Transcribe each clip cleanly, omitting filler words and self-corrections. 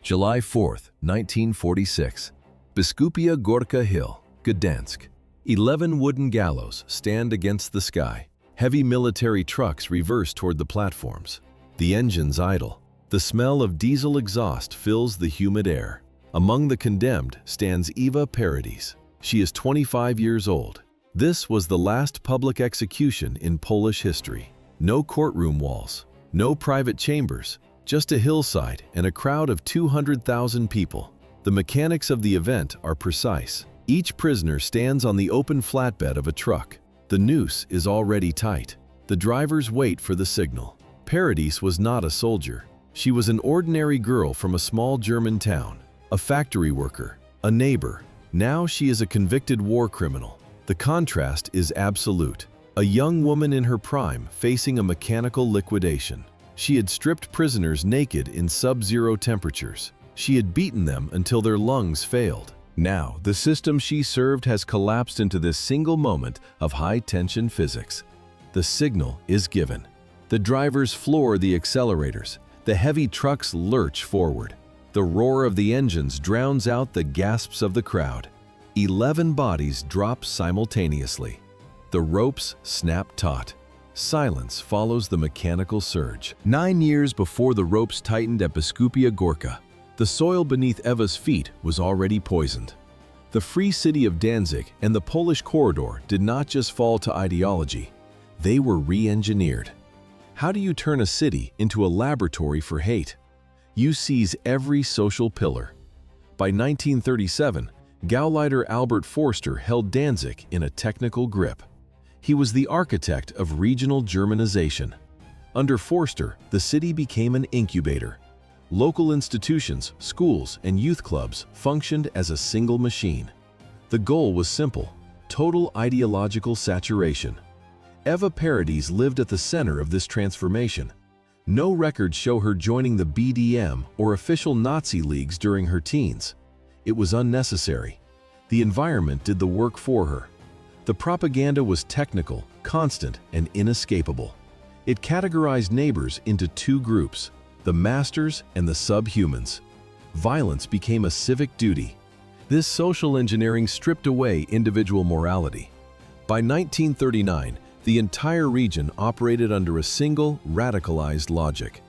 July 4, 1946. Biskupia Górka Hill, Gdansk. 11 wooden gallows stand against the sky. Heavy military trucks reverse toward the platforms. The engines idle. The smell of diesel exhaust fills the humid air. Among the condemned stands Ewa Paradies. She is 25 years old. This was the last public execution in Polish history. No courtroom walls, no private chambers, just a hillside and a crowd of 200,000 people. The mechanics of the event are precise. Each prisoner stands on the open flatbed of a truck. The noose is already tight. The drivers wait for the signal. Paradies was not a soldier. She was an ordinary girl from a small German town, a factory worker, a neighbor. Now she is a convicted war criminal. The contrast is absolute. A young woman in her prime facing a mechanical liquidation. She had stripped prisoners naked in sub-zero temperatures. She had beaten them until their lungs failed. Now, the system she served has collapsed into this single moment of high-tension physics. The signal is given. The drivers floor the accelerators. The heavy trucks lurch forward. The roar of the engines drowns out the gasps of the crowd. 11 bodies drop simultaneously. The ropes snap taut. Silence follows the mechanical surge. 9 years before the ropes tightened at Biskupia Górka, the soil beneath Ewa's feet was already poisoned. The free city of Danzig and the Polish corridor did not just fall to ideology, they were re-engineered. How do you turn a city into a laboratory for hate? You seize every social pillar. By 1937, Gauleiter Albert Forster held Danzig in a technical grip. He was the architect of regional Germanization. Under Forster, the city became an incubator. Local institutions, schools, and youth clubs functioned as a single machine. The goal was simple: total ideological saturation. Ewa Paradies lived at the center of this transformation. No records show her joining the BDM or official Nazi leagues during her teens. It was unnecessary. The environment did the work for her. The propaganda was technical, constant, and inescapable. It categorized neighbors into two groups: the masters and the subhumans. Violence became a civic duty. This social engineering stripped away individual morality. By 1939, the entire region operated under a single, radicalized logic.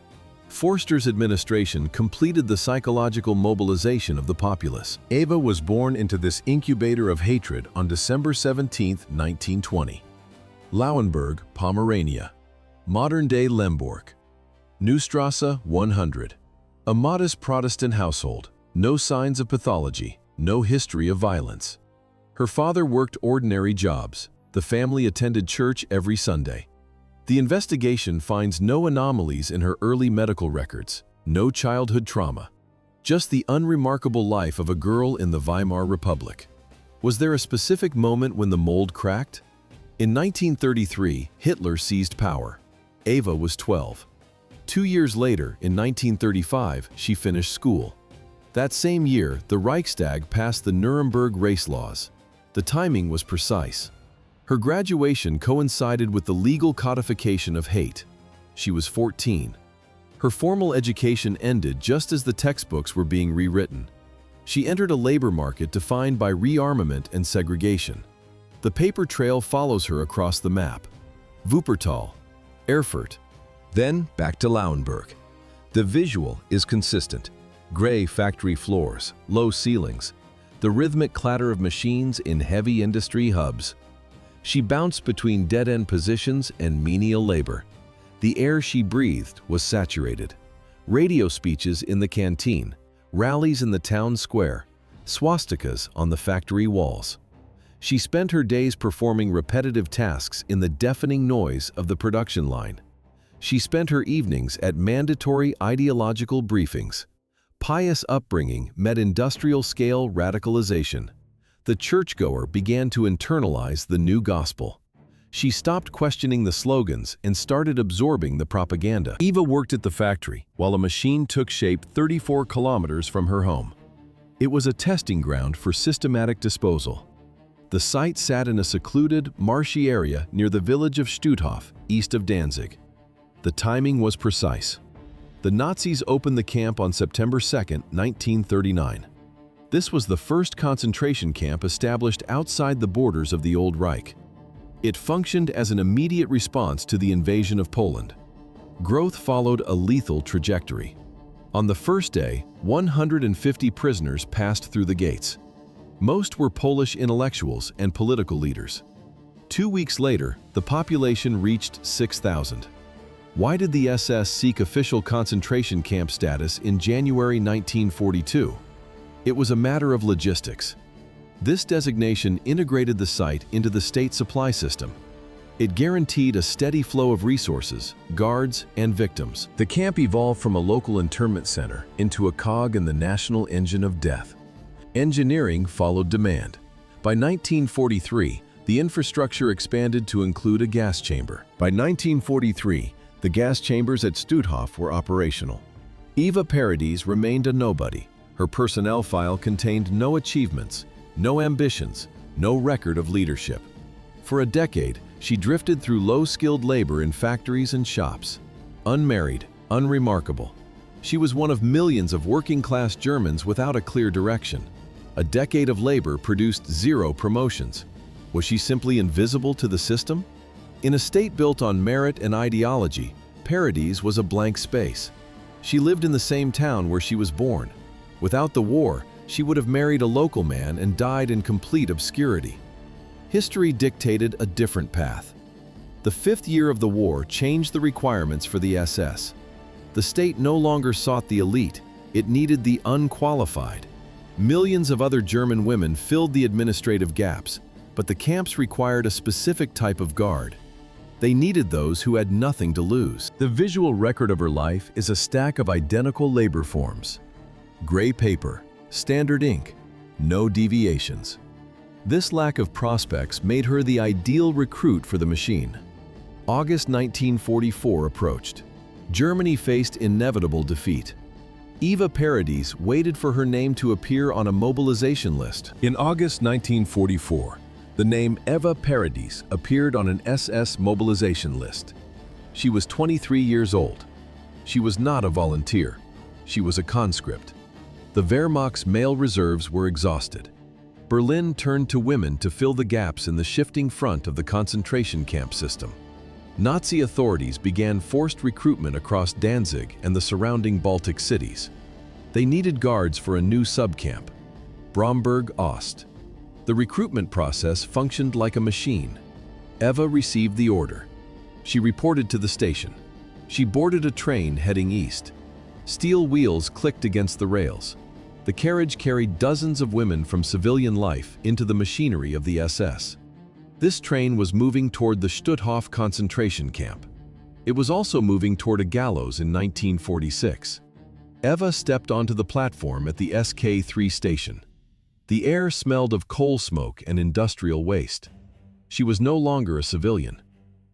Forster's administration completed the psychological mobilization of the populace. Ewa was born into this incubator of hatred on December 17, 1920. Lauenburg, Pomerania. Modern-day Lemborg. Neustrasse 100. A modest Protestant household. No signs of pathology. No history of violence. Her father worked ordinary jobs. The family attended church every Sunday. The investigation finds no anomalies in her early medical records, no childhood trauma, just the unremarkable life of a girl in the Weimar Republic. Was there a specific moment when the mold cracked? In 1933, Hitler seized power. Ewa was 12. 2 years later, in 1935, she finished school. That same year, the Reichstag passed the Nuremberg race laws. The timing was precise. Her graduation coincided with the legal codification of hate. She was 14. Her formal education ended just as the textbooks were being rewritten. She entered a labor market defined by rearmament and segregation. The paper trail follows her across the map. Wuppertal, Erfurt, then back to Lauenburg. The visual is consistent. Gray factory floors, low ceilings, the rhythmic clatter of machines in heavy industry hubs. She bounced between dead-end positions and menial labor. The air she breathed was saturated. Radio speeches in the canteen, rallies in the town square, swastikas on the factory walls. She spent her days performing repetitive tasks in the deafening noise of the production line. She spent her evenings at mandatory ideological briefings. Pious upbringing met industrial-scale radicalization. The churchgoer began to internalize the new gospel. She stopped questioning the slogans and started absorbing the propaganda. Ewa worked at the factory while a machine took shape 34 kilometers from her home. It was a testing ground for systematic disposal. The site sat in a secluded, marshy area near the village of Stutthof, east of Danzig. The timing was precise. The Nazis opened the camp on September 2, 1939. This was the first concentration camp established outside the borders of the Old Reich. It functioned as an immediate response to the invasion of Poland. Growth followed a lethal trajectory. On the first day, 150 prisoners passed through the gates. Most were Polish intellectuals and political leaders. 2 weeks later, the population reached 6,000. Why did the SS seek official concentration camp status in January 1942? It was a matter of logistics. This designation integrated the site into the state supply system. It guaranteed a steady flow of resources, guards, and victims. The camp evolved from a local internment center into a cog in the national engine of death. Engineering followed demand. By 1943, the infrastructure expanded to include a gas chamber. By 1943, the gas chambers at Stutthof were operational. Ewa Paradies remained a nobody. Her personnel file contained no achievements, no ambitions, no record of leadership. For a decade, she drifted through low-skilled labor in factories and shops. Unmarried, unremarkable. She was one of millions of working-class Germans without a clear direction. A decade of labor produced 0 promotions. Was she simply invisible to the system? In a state built on merit and ideology, Paradies was a blank space. She lived in the same town where she was born. Without the war, she would have married a local man and died in complete obscurity. History dictated a different path. The 5th year of the war changed the requirements for the SS. The state no longer sought the elite, it needed the unqualified. Millions of other German women filled the administrative gaps, but the camps required a specific type of guard. They needed those who had nothing to lose. The visual record of her life is a stack of identical labor forms. Gray paper, standard ink, no deviations. This lack of prospects made her the ideal recruit for the machine. August 1944 approached. Germany faced inevitable defeat. Ewa Paradies waited for her name to appear on a mobilization list. In August 1944, the name Ewa Paradies appeared on an SS mobilization list. She was 23 years old. She was not a volunteer. She was a conscript. The Wehrmacht's male reserves were exhausted. Berlin turned to women to fill the gaps in the shifting front of the concentration camp system. Nazi authorities began forced recruitment across Danzig and the surrounding Baltic cities. They needed guards for a new subcamp, Bromberg-Ost. The recruitment process functioned like a machine. Ewa received the order. She reported to the station. She boarded a train heading east. Steel wheels clicked against the rails. The carriage carried dozens of women from civilian life into the machinery of the SS. This train was moving toward the Stutthof concentration camp. It was also moving toward a gallows in 1946. Ewa stepped onto the platform at the SK3 station. The air smelled of coal smoke and industrial waste. She was no longer a civilian.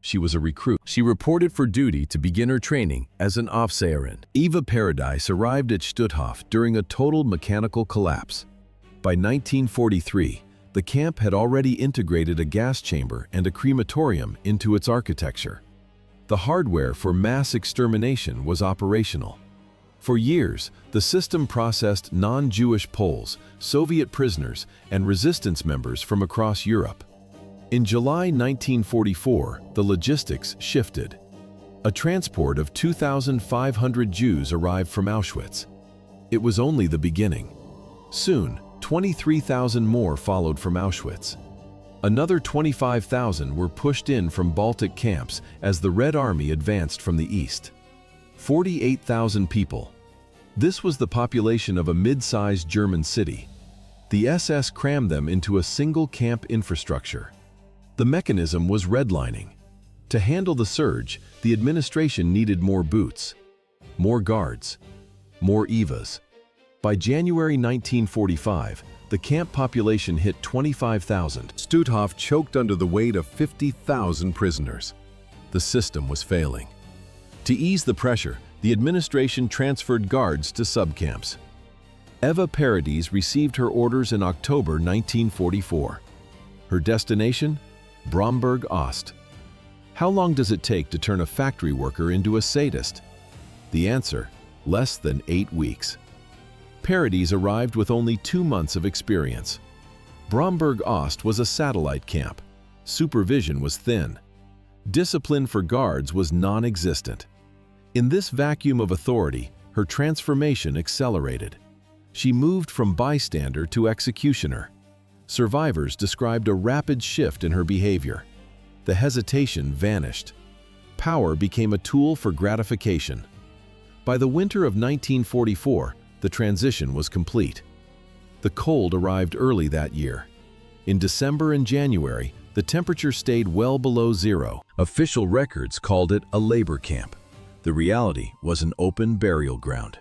She was a recruit. She reported for duty to begin her training as an Aufseherin. Ewa Paradies arrived at Stutthof during a total mechanical collapse. By 1943, the camp had already integrated a gas chamber and a crematorium into its architecture. The hardware for mass extermination was operational. For years, the system processed non-Jewish Poles, Soviet prisoners, and resistance members from across Europe. In July 1944, the logistics shifted. A transport of 2,500 Jews arrived from Auschwitz. It was only the beginning. Soon, 23,000 more followed from Auschwitz. Another 25,000 were pushed in from Baltic camps as the Red Army advanced from the east. 48,000 people. This was the population of a mid-sized German city. The SS crammed them into a single camp infrastructure. The mechanism was redlining. To handle the surge, the administration needed more boots, more guards, more Ewas. By January 1945, the camp population hit 25,000. Stutthof choked under the weight of 50,000 prisoners. The system was failing. To ease the pressure, the administration transferred guards to subcamps. Ewa Paradies received her orders in October 1944. Her destination? Bromberg-Ost. How long does it take to turn a factory worker into a sadist? The answer: less than 8 weeks. Paradies arrived with only 2 months of experience. Bromberg-Ost was a satellite camp. Supervision was thin. Discipline for guards was non-existent. In this vacuum of authority, her transformation accelerated. She moved from bystander to executioner. Survivors described a rapid shift in her behavior. The hesitation vanished. Power became a tool for gratification. By the winter of 1944, the transition was complete. The cold arrived early that year. In December and January, the temperature stayed well below zero. Official records called it a labor camp. The reality was an open burial ground.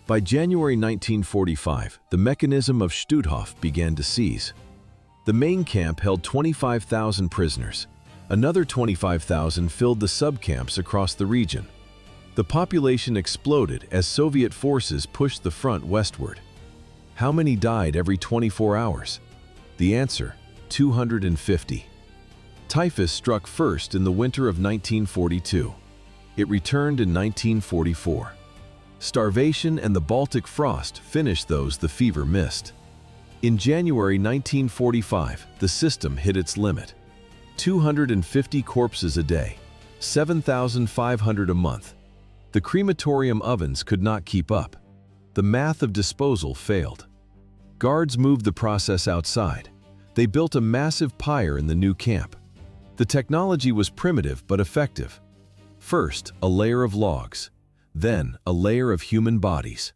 By January 1945, the mechanism of Stutthof began to seize. The main camp held 25,000 prisoners. Another 25,000 filled the subcamps across the region. The population exploded as Soviet forces pushed the front westward. How many died every 24 hours? The answer, 250. Typhus struck first in the winter of 1942. It returned in 1944. Starvation and the Baltic frost finished those the fever missed. In January 1945, the system hit its limit. 250 corpses a day, 7,500 a month. The crematorium ovens could not keep up. The math of disposal failed. Guards moved the process outside. They built a massive pyre in the new camp. The technology was primitive but effective. First, a layer of logs. Then, a layer of human bodies.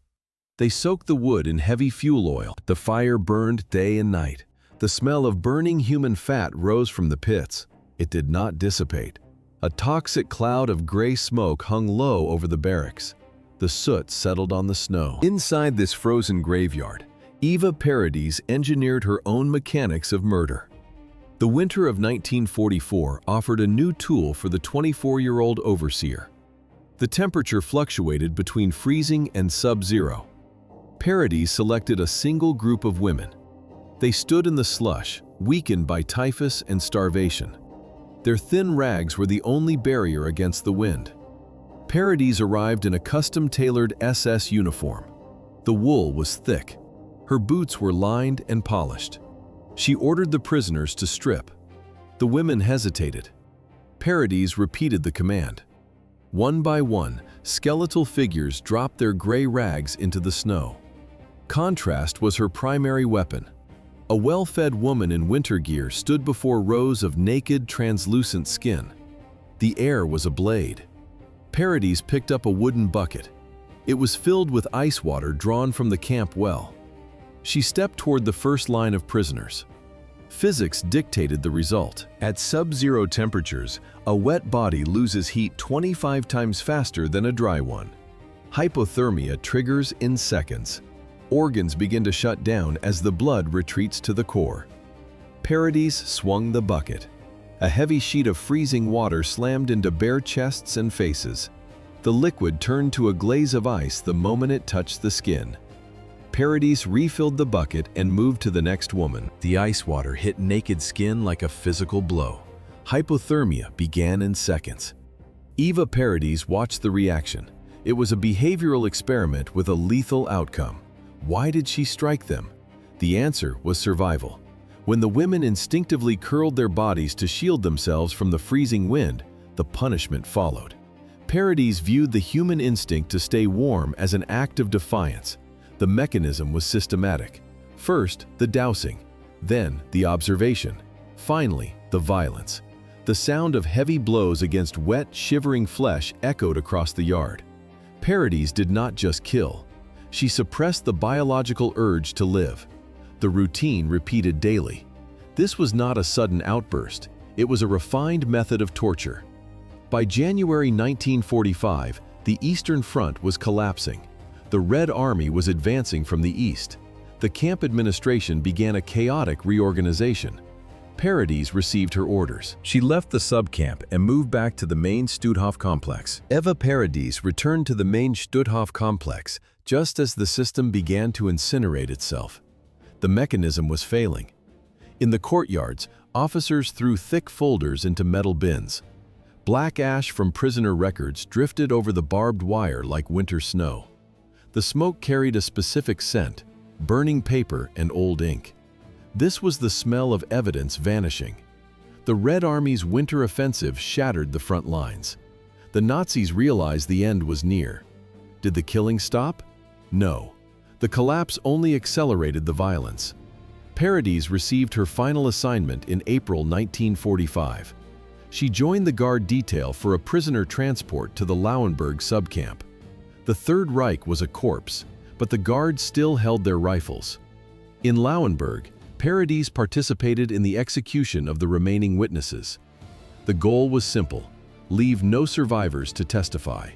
They soaked the wood in heavy fuel oil. The fire burned day and night. The smell of burning human fat rose from the pits. It did not dissipate. A toxic cloud of gray smoke hung low over the barracks. The soot settled on the snow. Inside this frozen graveyard, Ewa Paradies engineered her own mechanics of murder. The winter of 1944 offered a new tool for the 24-year-old overseer. The temperature fluctuated between freezing and sub-zero. Paradies selected a single group of women. They stood in the slush, weakened by typhus and starvation. Their thin rags were the only barrier against the wind. Paradies arrived in a custom-tailored SS uniform. The wool was thick. Her boots were lined and polished. She ordered the prisoners to strip. The women hesitated. Paradies repeated the command. One by one, skeletal figures dropped their gray rags into the snow. Contrast was her primary weapon. A well-fed woman in winter gear stood before rows of naked, translucent skin. The air was ablade. Paradies picked up a wooden bucket. It was filled with ice water drawn from the camp well. She stepped toward the first line of prisoners. Physics dictated the result. At sub-zero temperatures, a wet body loses heat 25 times faster than a dry one. Hypothermia triggers in seconds. Organs begin to shut down as the blood retreats to the core. Paradies swung the bucket. A heavy sheet of freezing water slammed into bare chests and faces. The liquid turned to a glaze of ice the moment it touched the skin. Paradies refilled the bucket and moved to the next woman. The ice water hit naked skin like a physical blow. Hypothermia began in seconds. Ewa Paradies watched the reaction. It was a behavioral experiment with a lethal outcome. Why did she strike them? The answer was survival. When the women instinctively curled their bodies to shield themselves from the freezing wind, the punishment followed. Paradies viewed the human instinct to stay warm as an act of defiance. The mechanism was systematic. First, the dousing, then the observation, finally, the violence. The sound of heavy blows against wet, shivering flesh echoed across the yard. Paradies did not just kill. She suppressed the biological urge to live. The routine repeated daily. This was not a sudden outburst. It was a refined method of torture. By January 1945, the Eastern Front was collapsing. The Red Army was advancing from the east. The camp administration began a chaotic reorganization. Paradies received her orders. She left the subcamp and moved back to the main Stutthof complex. Ewa Paradies returned to the main Stutthof complex just as the system began to incinerate itself. The mechanism was failing. In the courtyards, officers threw thick folders into metal bins. Black ash from prisoner records drifted over the barbed wire like winter snow. The smoke carried a specific scent, burning paper and old ink. This was the smell of evidence vanishing. The Red Army's winter offensive shattered the front lines. The Nazis realized the end was near. Did the killing stop? No. The collapse only accelerated the violence. Paradies received her final assignment in April 1945. She joined the guard detail for a prisoner transport to the Lauenburg subcamp. The Third Reich was a corpse, but the guards still held their rifles. In Lauenburg, Paradies participated in the execution of the remaining witnesses. The goal was simple: leave no survivors to testify.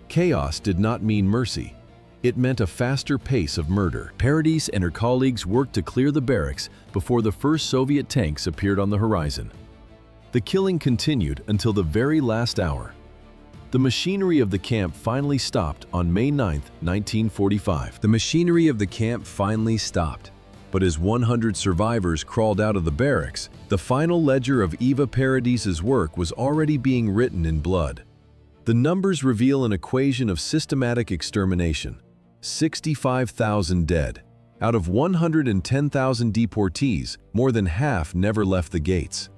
Chaos did not mean mercy. It meant a faster pace of murder. Paradies and her colleagues worked to clear the barracks before the first Soviet tanks appeared on the horizon. The killing continued until the very last hour. The machinery of the camp finally stopped on May 9, 1945. The machinery of the camp finally stopped. But as 100 survivors crawled out of the barracks, the final ledger of Ewa Paradies' work was already being written in blood. The numbers reveal an equation of systematic extermination: 65,000 dead. Out of 110,000 deportees, more than half never left the gates.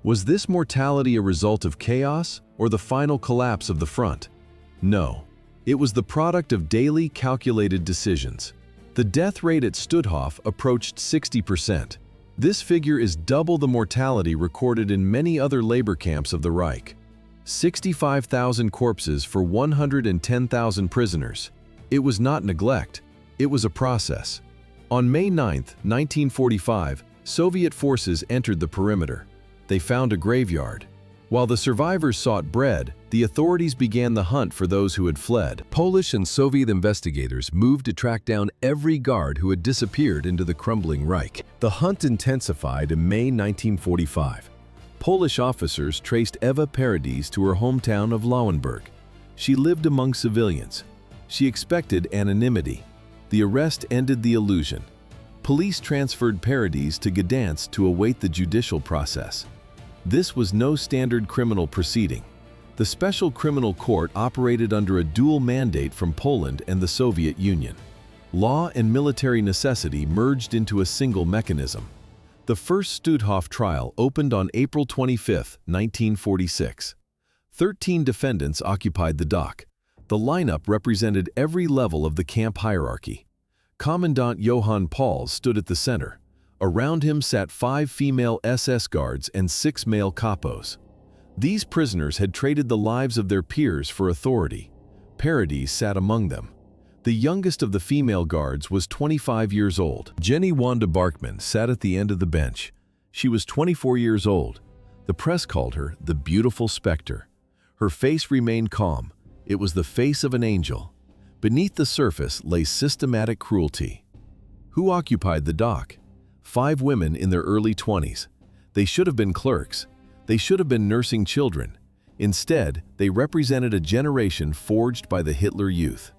Was this mortality a result of chaos or the final collapse of the front? No. It was the product of daily calculated decisions. The death rate at Stutthof approached 60%. This figure is double the mortality recorded in many other labor camps of the Reich. 65,000 corpses for 110,000 prisoners. It was not neglect, it was a process. On May 9, 1945, Soviet forces entered the perimeter. They found a graveyard. While the survivors sought bread, the authorities began the hunt for those who had fled. Polish and Soviet investigators moved to track down every guard who had disappeared into the crumbling Reich. The hunt intensified in May 1945. Polish officers traced Ewa Paradies to her hometown of Lauenburg. She lived among civilians. She expected anonymity. The arrest ended the illusion. Police transferred Paradies to Gdansk to await the judicial process. This was no standard criminal proceeding. The Special Criminal Court operated under a dual mandate from Poland and the Soviet Union. Law and military necessity merged into a single mechanism. The first Stutthof trial opened on April 25, 1946. 13 defendants occupied the dock. The lineup represented every level of the camp hierarchy. Commandant Johann Pauls stood at the center. Around him sat 5 female SS guards and 6 male capos. These prisoners had traded the lives of their peers for authority. Paradies sat among them. The youngest of the female guards was 25 years old. Jenny Wanda Barkman sat at the end of the bench. She was 24 years old. The press called her the beautiful specter. Her face remained calm. It was the face of an angel. Beneath the surface lay systematic cruelty. Who occupied the dock? 5 women in their early 20s. They should have been clerks. They should have been nursing children. Instead, they represented a generation forged by the Hitler Youth.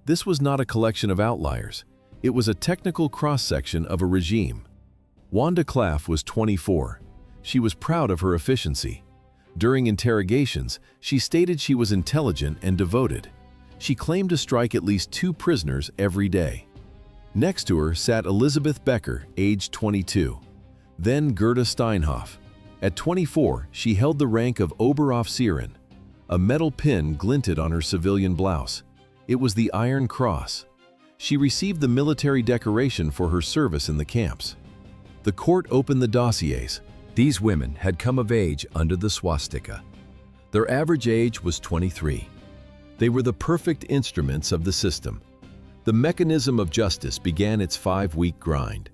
This was not a collection of outliers. It was a technical cross-section of a regime. Wanda Klaff was 24. She was proud of her efficiency. During interrogations, she stated she was intelligent and devoted. She claimed to strike at least 2 prisoners every day. Next to her sat Elizabeth Becker, aged 22. Then Gerda Steinhoff. At 24, she held the rank of Oberaufseherin. A metal pin glinted on her civilian blouse. It was the Iron Cross. She received the military decoration for her service in the camps. The court opened the dossiers. These women had come of age under the swastika. Their average age was 23. They were the perfect instruments of the system. The mechanism of justice began its 5-week grind.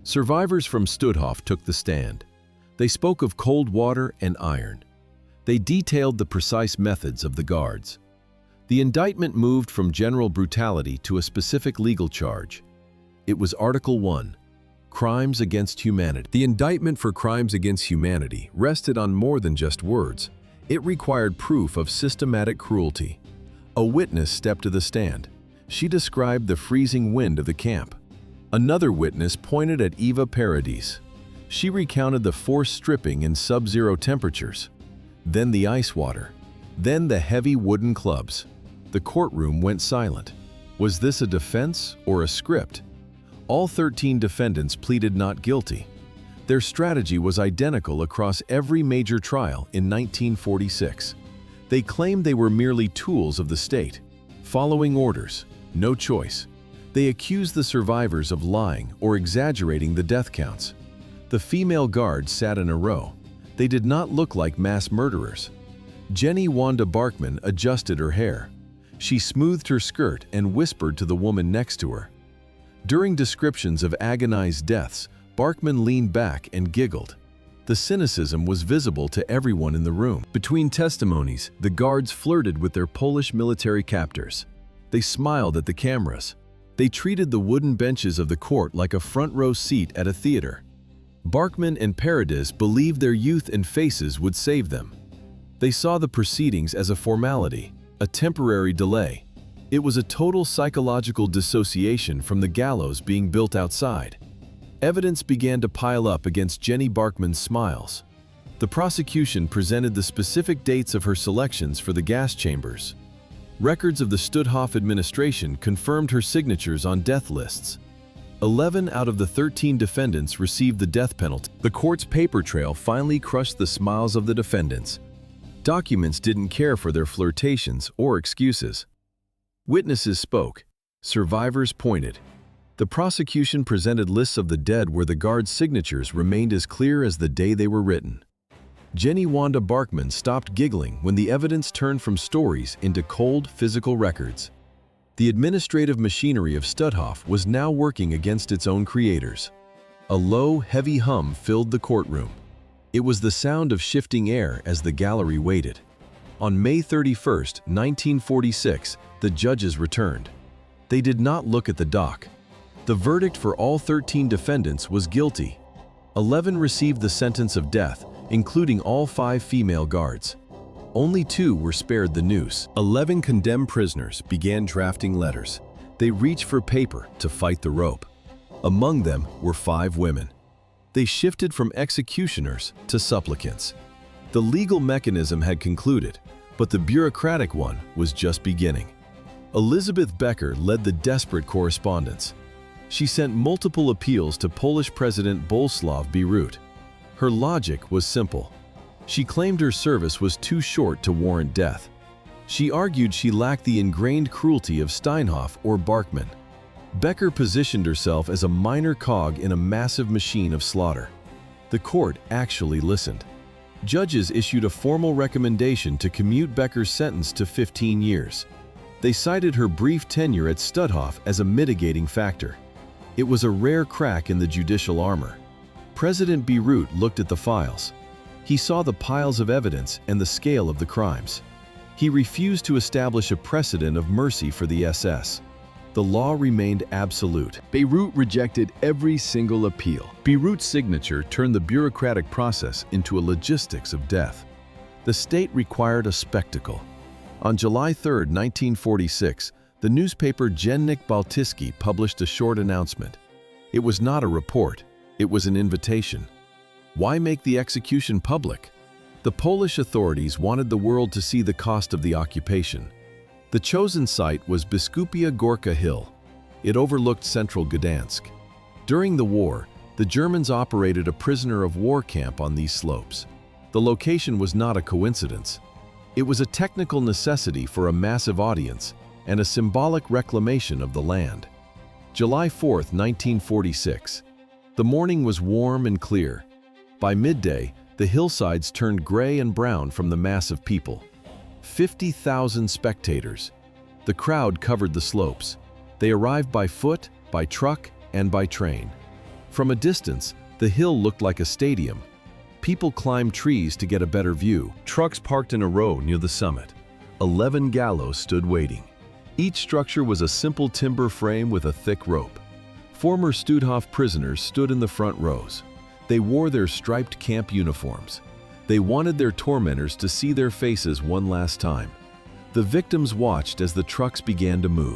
Survivors from Stutthof took the stand. They spoke of cold water and iron. They detailed the precise methods of the guards. The indictment moved from general brutality to a specific legal charge. It was Article 1, Crimes Against Humanity. The indictment for crimes against humanity rested on more than just words. It required proof of systematic cruelty. A witness stepped to the stand. She described the freezing wind of the camp. Another witness pointed at Ewa Paradies. She recounted the forced stripping in sub-zero temperatures. then the ice water, then the heavy wooden clubs. The courtroom went silent. Was this a defense or a script? All 13 defendants pleaded not guilty. Their strategy was identical across every major trial in 1946. They claimed they were merely tools of the state, following orders, no choice. They accused the survivors of lying or exaggerating the death counts. The female guards sat in a row. They did not look like mass murderers. Jenny Wanda Barkman adjusted her hair. She smoothed her skirt and whispered to the woman next to her. During descriptions of agonized deaths, Barkman leaned back and giggled. The cynicism was visible to everyone in the room. Between testimonies, the guards flirted with their Polish military captors. They smiled at the cameras. They treated the wooden benches of the court like a front-row seat at a theater. Barkman and Paradies believed their youth and faces would save them. They saw the proceedings as a formality, a temporary delay. It was a total psychological dissociation from the gallows being built outside. Evidence began to pile up against Jenny Barkman's smiles. The prosecution presented the specific dates of her selections for the gas chambers. Records of the Stutthof administration confirmed her signatures on death lists. 11 out of the 13 defendants received the death penalty. The court's paper trail finally crushed the smiles of the defendants. Documents didn't care for their flirtations or excuses. Witnesses spoke. Survivors pointed. The prosecution presented lists of the dead where the guards' signatures remained as clear as the day they were written. Jenny Wanda Barkman stopped giggling when the evidence turned from stories into cold, physical records. The administrative machinery of Stutthof was now working against its own creators. A low, heavy hum filled the courtroom. It was the sound of shifting air as the gallery waited. On May 31, 1946, the judges returned. They did not look at the dock. The verdict for all 13 defendants was guilty. 11 received the sentence of death, including all 5 female guards. Only 2 were spared the noose. 11 condemned prisoners began drafting letters. They reached for paper to fight the rope. Among them were 5 women. They shifted from executioners to supplicants. The legal mechanism had concluded, but the bureaucratic one was just beginning. Elizabeth Becker led the desperate correspondence. She sent multiple appeals to Polish President Bolesław Bierut. Her logic was simple. She claimed her service was too short to warrant death. She argued she lacked the ingrained cruelty of Stutthof or Barkman. Becker positioned herself as a minor cog in a massive machine of slaughter. The court actually listened. Judges issued a formal recommendation to commute Becker's sentence to 15 years. They cited her brief tenure at Stutthof as a mitigating factor. It was a rare crack in the judicial armor. President Bierut looked at the files. He saw the piles of evidence and the scale of the crimes. He refused to establish a precedent of mercy for the SS. The law remained absolute. Bierut rejected every single appeal. Bierut's signature turned the bureaucratic process into a logistics of death. The state required a spectacle. On July 3, 1946, the newspaper Dziennik Baltyski published a short announcement. It was not a report, it was an invitation. Why make the execution public? The Polish authorities wanted the world to see the cost of the occupation. The chosen site was Biskupia Górka Hill. It overlooked central Gdansk. During the war, the Germans operated a prisoner of war camp on these slopes. The location was not a coincidence. It was a technical necessity for a massive audience and a symbolic reclamation of the land. July 4, 1946. The morning was warm and clear. By midday, the hillsides turned gray and brown from the mass of people. 50,000 spectators. The crowd covered the slopes. They arrived by foot, by truck, and by train. From a distance, the hill looked like a stadium. People climbed trees to get a better view. Trucks parked in a row near the summit. 11 gallows stood waiting. Each structure was a simple timber frame with a thick rope. Former Stutthof prisoners stood in the front rows. They wore their striped camp uniforms. They wanted their tormentors to see their faces one last time. The victims watched as the trucks began to move.